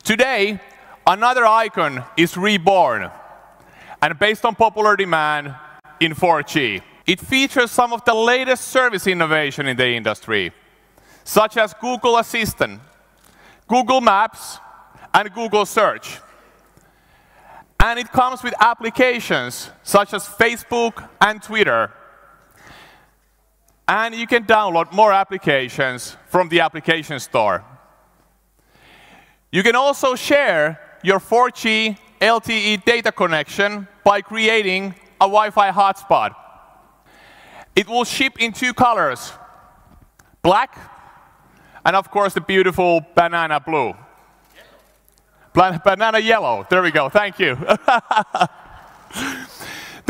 Today, another icon is reborn, and based on popular demand in 4G. It features some of the latest service innovation in the industry, such as Google Assistant, Google Maps, and Google Search. And it comes with applications such as Facebook and Twitter. And you can download more applications from the application store. You can also share your 4G LTE data connection by creating a Wi-Fi hotspot. It will ship in 2 colors, black and, of course, the beautiful banana blue. Banana yellow. There we go. Thank you. The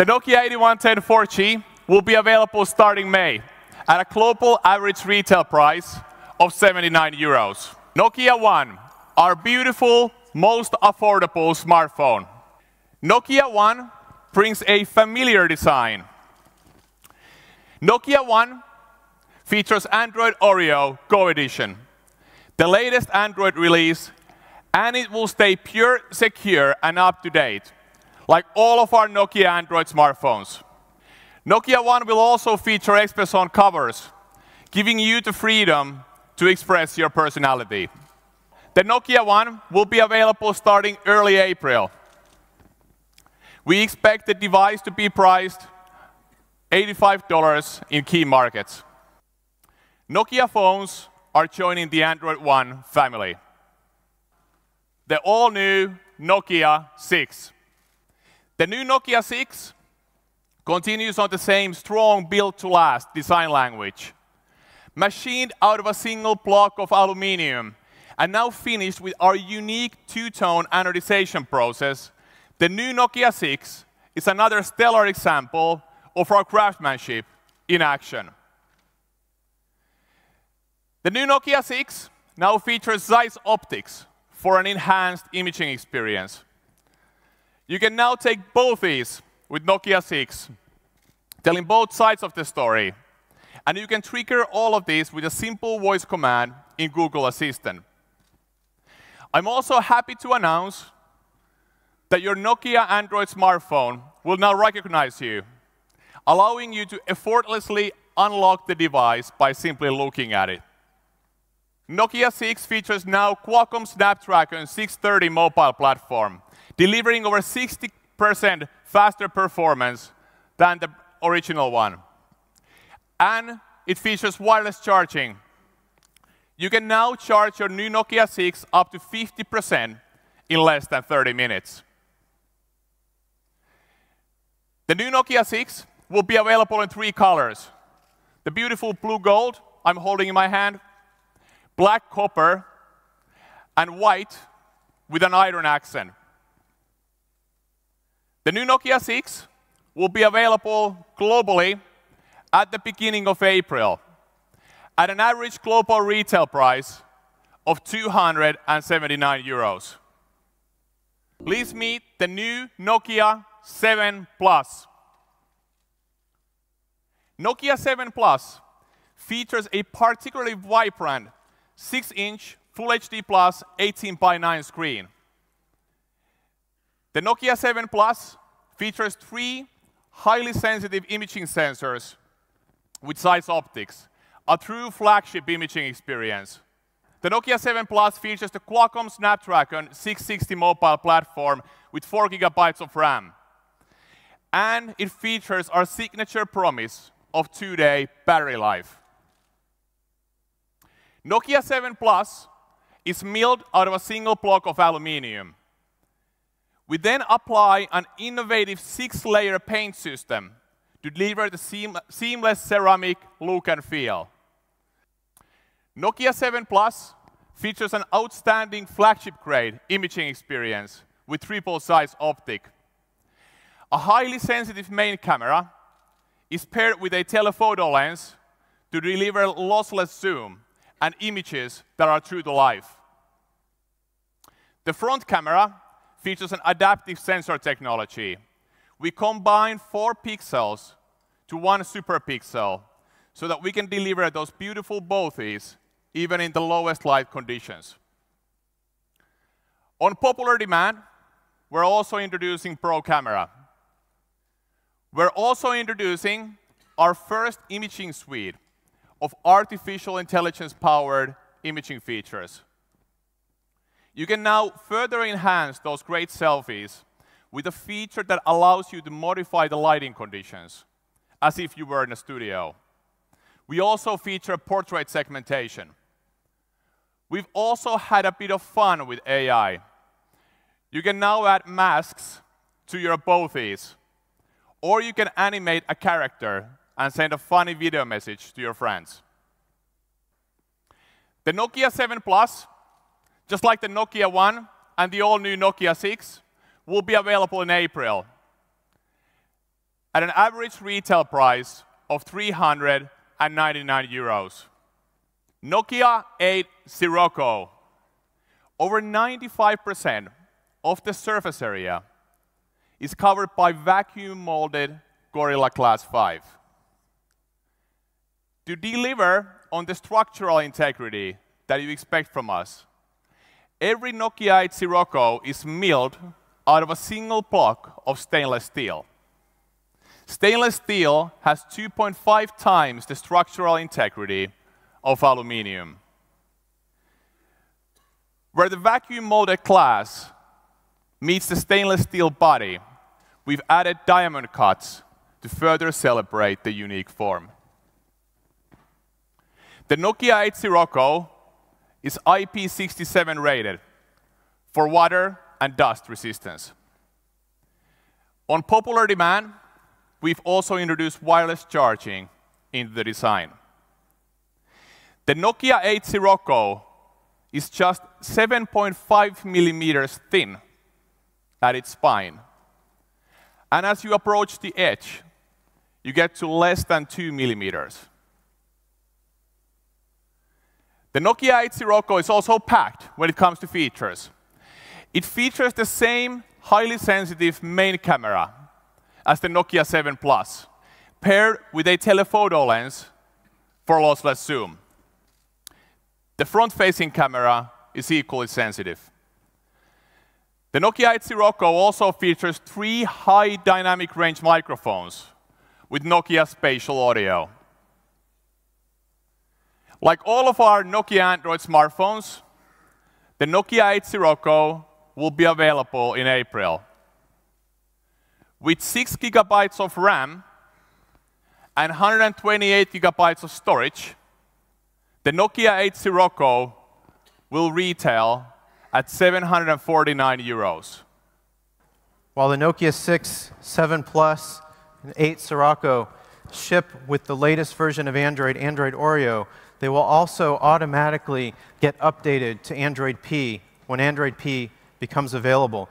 Nokia 8110 4G will be available starting May at a global average retail price of €79. Nokia One, our beautiful, most affordable smartphone. Nokia One brings a familiar design. Nokia One features Android Oreo Go Edition, the latest Android release, and it will stay pure, secure, and up-to-date, like all of our Nokia Android smartphones. Nokia One will also feature Express-on covers, giving you the freedom to express your personality. The Nokia One will be available starting early April. We expect the device to be priced $85 in key markets. Nokia phones are joining the Android One family. The all-new Nokia 6. The new Nokia 6 continues on the same strong built-to-last design language. Machined out of a single block of aluminum and now finished with our unique 2-tone anodization process, the new Nokia 6 is another stellar example of our craftsmanship in action. The new Nokia 6 now features Zeiss optics for an enhanced imaging experience. You can now take both these with Nokia 6, telling both sides of the story. And you can trigger all of these with a simple voice command in Google Assistant. I'm also happy to announce that your Nokia Android smartphone will now recognize you, allowing you to effortlessly unlock the device by simply looking at it. Nokia 6 features now Qualcomm Snapdragon 630 mobile platform, delivering over 60% faster performance than the original one. And it features wireless charging. You can now charge your new Nokia 6 up to 50% in less than 30 minutes. The new Nokia 6 will be available in 3 colors. The beautiful blue gold I'm holding in my hand, black copper, and white with an iron accent. The new Nokia 6 will be available globally at the beginning of April at an average global retail price of €279. Please meet the new Nokia 7 Plus. Nokia 7 Plus features a particularly vibrant 6-inch Full HD Plus 18:9 screen. The Nokia 7 Plus features 3 highly sensitive imaging sensors with Zeiss optics, a true flagship imaging experience. The Nokia 7 Plus features the Qualcomm Snapdragon 660 mobile platform with 4 GB of RAM. And it features our signature promise of 2-day battery life. Nokia 7 Plus is milled out of a single block of aluminum. We then apply an innovative 6-layer paint system to deliver the seamless ceramic look and feel. Nokia 7 Plus features an outstanding flagship-grade imaging experience with triple Zeiss optic. A highly sensitive main camera is paired with a telephoto lens to deliver lossless zoom and images that are true to life. The front camera features an adaptive sensor technology. We combine 4 pixels to 1 superpixel so that we can deliver those beautiful bokehs even in the lowest light conditions. On popular demand, we're also introducing Pro Camera. We're also introducing our first imaging suite of artificial intelligence-powered imaging features. You can now further enhance those great selfies with a feature that allows you to modify the lighting conditions, as if you were in a studio. We also feature portrait segmentation. We've also had a bit of fun with AI. You can now add masks to your bothies, or you can animate a character and send a funny video message to your friends. The Nokia 7 Plus, just like the Nokia 1 and the all-new Nokia 6, will be available in April at an average retail price of €399. Nokia 8 Sirocco. Over 95% of the surface area is covered by vacuum-molded Gorilla Glass 5. To deliver on the structural integrity that you expect from us, every Nokia 8 Sirocco is milled out of a single block of stainless steel. Stainless steel has 2.5 times the structural integrity of aluminum. Where the vacuum-molded glass meets the stainless steel body, we've added diamond cuts to further celebrate the unique form. The Nokia 8 Sirocco is IP67 rated for water and dust resistance. On popular demand, we've also introduced wireless charging into the design. The Nokia 8 Sirocco is just 7.5 millimeters thin at its spine. And as you approach the edge, you get to less than 2 millimeters. The Nokia 8 Sirocco is also packed when it comes to features. It features the same highly sensitive main camera as the Nokia 7 Plus, paired with a telephoto lens for lossless zoom. The front-facing camera is equally sensitive. The Nokia 8 Sirocco also features 3 high dynamic range microphones with Nokia spatial audio. Like all of our Nokia Android smartphones, the Nokia 8 Sirocco will be available in April. With 6 GB of RAM and 128 GB of storage, the Nokia 8 Sirocco will retail at €749. While the Nokia 6, 7 Plus, and 8 Sirocco ship with the latest version of Android, Android Oreo, they will also automatically get updated to Android P when Android P becomes available.